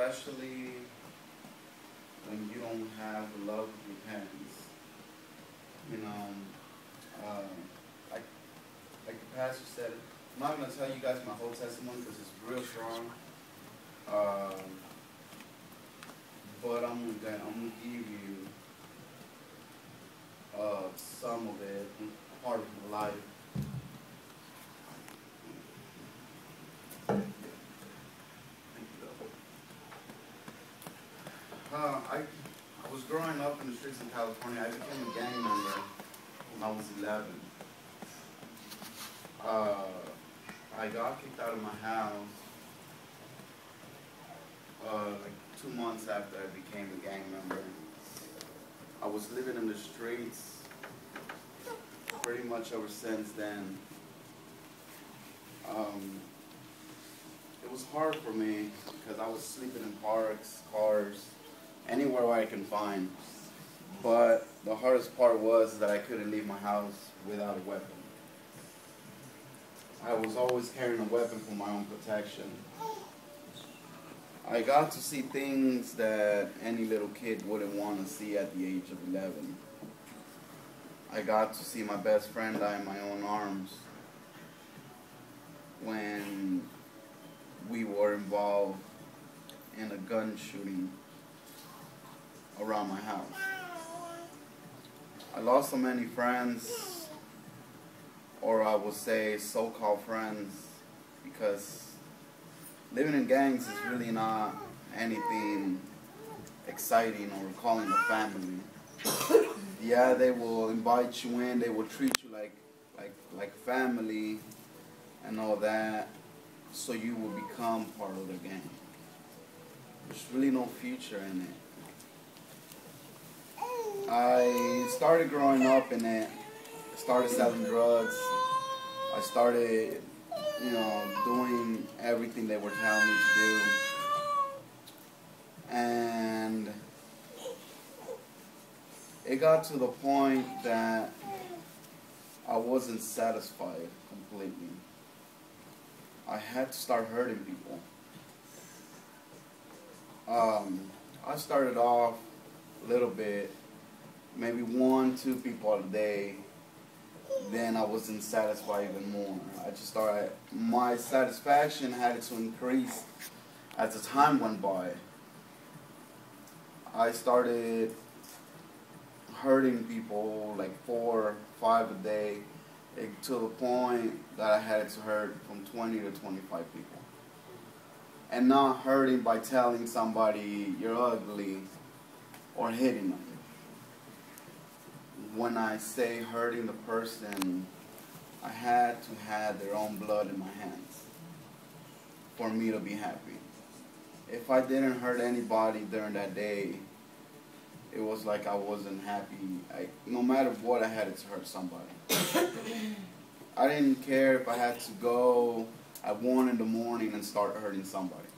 especially when you don't have the love of your parents. You know, like the pastor said, I'm not going to tell you guys my whole testimony because it's real strong. But I'm gonna give you some of it, part of my life. I was growing up in the streets of California. I became a gang member when I was 11. I got kicked out of my house like 2 months after I became a gang member. I was living in the streets pretty much ever since then. It was hard for me because I was sleeping in parks, cars, anywhere where I can find. But the hardest part was that I couldn't leave my house without a weapon. I was always carrying a weapon for my own protection. I got to see things that any little kid wouldn't want to see at the age of 11. I got to see my best friend die in my own arms when we were involved in a gun shooting around my house. I lost so many friends, or I would say so-called friends, because living in gangs is really not anything exciting or calling a family. Yeah, they will invite you in, they will treat you like family and all that, so you will become part of the gang. There's really no future in it. I started growing up in it. I started selling drugs. I started, doing everything they were telling me to do. And it got to the point that I wasn't satisfied completely. I had to start hurting people. I started off a little bit, maybe 1-2 people a day. Then I wasn't satisfied even more. My satisfaction had to increase as the time went by. I started hurting people like 4 or 5 a day, to the point that I had to hurt from 20 to 25 people. And not hurting by telling somebody you're ugly or hitting them. When I say hurting the person, I had to have their own blood in my hands for me to be happy. If I didn't hurt anybody during that day, it was like I wasn't happy. No matter what, I had to hurt somebody. I didn't care if I had to go at 1 in the morning and start hurting somebody.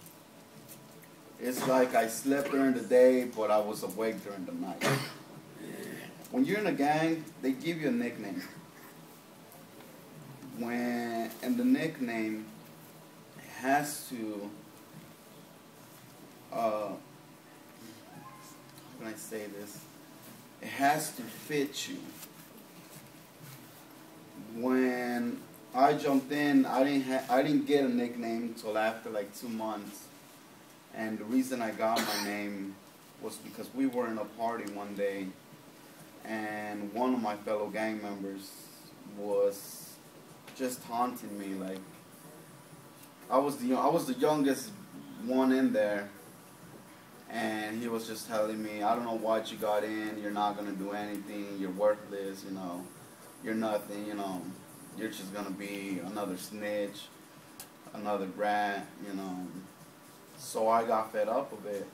It's like I slept during the day, but I was awake during the night. When you're in a gang, they give you a nickname. And the nickname has to, how can I say this? It has to fit you. When I jumped in, I didn't get a nickname until after like 2 months. And the reason I got my name was because we were in a party one day, and one of my fellow gang members was just taunting me. Like, I was the youngest one in there, and he was just telling me, I don't know what you got in, you're not gonna do anything, you're worthless, you're nothing, you're just gonna be another snitch, another rat, So I got fed up with it,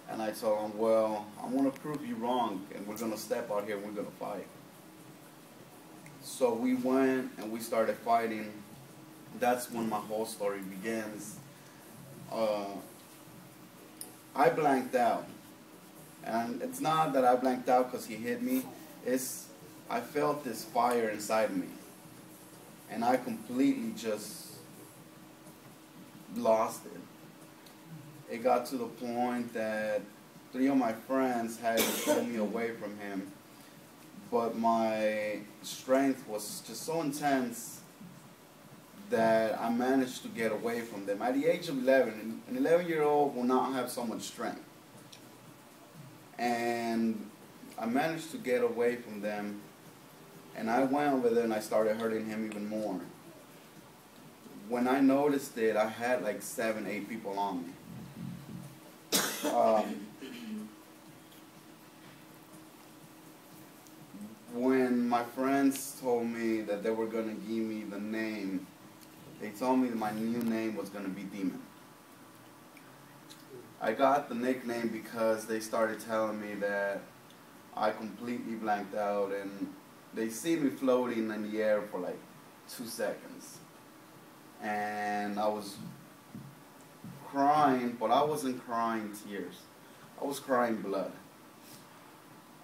and I told him, well, I'm gonna prove you wrong, and we're gonna step out here and we're gonna fight. So we went and we started fighting. That's when my whole story begins. I blanked out. And it's not that I blanked out because he hit me. I felt this fire inside me. And I completely just lost it. it got to the point that 3 of my friends had to pull me away from him. But my strength was just so intense that I managed to get away from them. At the age of 11, an 11-year-old will not have so much strength. And I managed to get away from them, and I went over there and I started hurting him even more. When I noticed it, I had like 7, 8 people on me. When my friends told me that they were going to give me the name, they told me that my new name was going to be Demon. I got the nickname because they started telling me that I completely blanked out, and they see me floating in the air for like 2 seconds. And I was crying, but I wasn't crying tears. I was crying blood.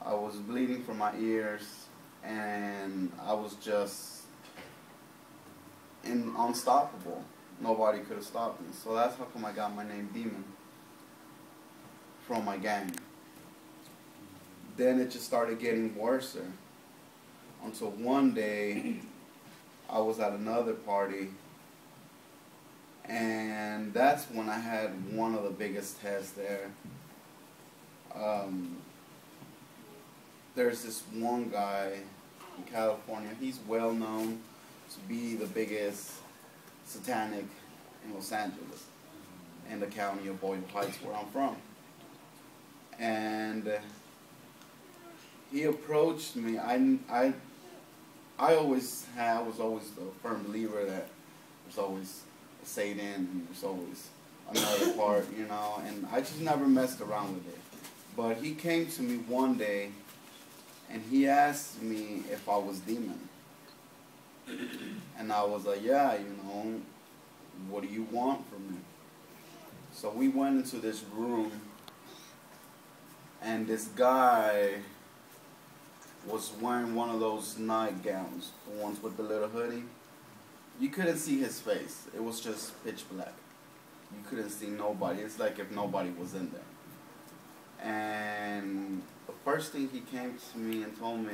I was bleeding from my ears, and I was just unstoppable. Nobody could have stopped me. So that's how come I got my name Demon from my gang. Then it just started getting worse until one day I was at another party, and that's when I had one of the biggest tests there. There's this one guy in California. He's well known to be the biggest satanic in Los Angeles, in the county of Boyle Heights, where I'm from. And he approached me. I was always a firm believer that there's always a Satan and there's always another part, you know, and I just never messed around with it. But he came to me one day and he asked me if I was Demon. And I was like, yeah, you know, what do you want from me? So we went into this room, and this guy was wearing one of those nightgowns, the ones with the little hoodie. You couldn't see his face. It was just pitch black. You couldn't see nobody. It's like if nobody was in there. And the first thing he came to me and told me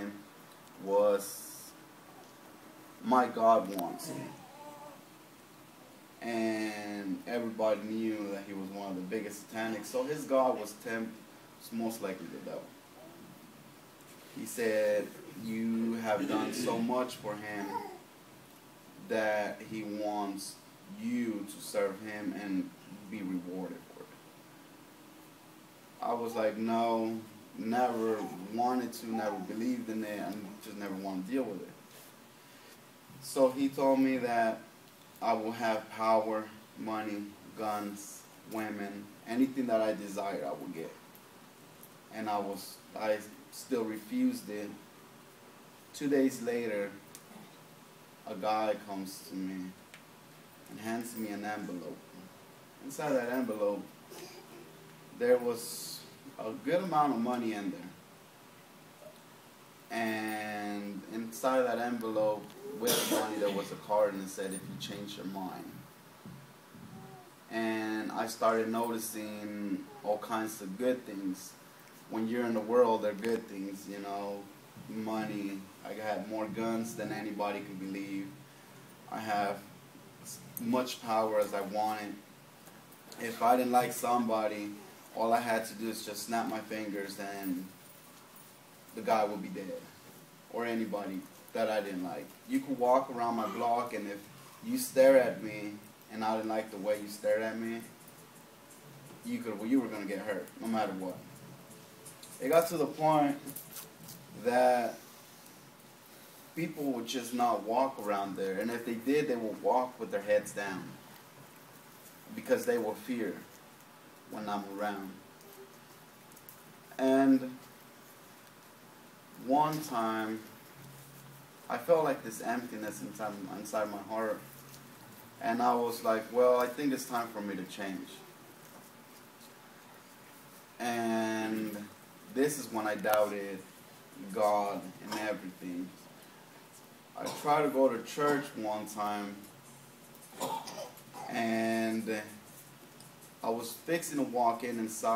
was, my God wants me. And everybody knew that he was one of the biggest satanics. So his God was most likely the devil. He said, you have done so much for him that he wants you to serve him and be rewarded for it. I was like, no, never wanted to, never believed in it, and just never wanted to deal with it. So he told me that I will have power, money, guns, women, anything that I desired I would get. And I still refused it. 2 days later, a guy comes to me and hands me an envelope. Inside that envelope, there was a good amount of money in there. And inside that envelope, with money, there was a card and it said, if you change your mind. And I started noticing all kinds of good things. When you're in the world, they're good things, you know, money. I had more guns than anybody could believe. I have as much power as I wanted. If I didn't like somebody, all I had to do is just snap my fingers and the guy would be dead. Or anybody that I didn't like. You could walk around my block, and if you stare at me and I didn't like the way you stared at me, you were going to get hurt, no matter what. It got to the point that people would just not walk around there, and if they did, they would walk with their heads down because they will fear when I'm around. And one time, I felt like this emptiness inside my heart, and I was like, well, I think it's time for me to change. And this is when I doubted God and everything. I tried to go to church one time, and I was fixing to walk in inside.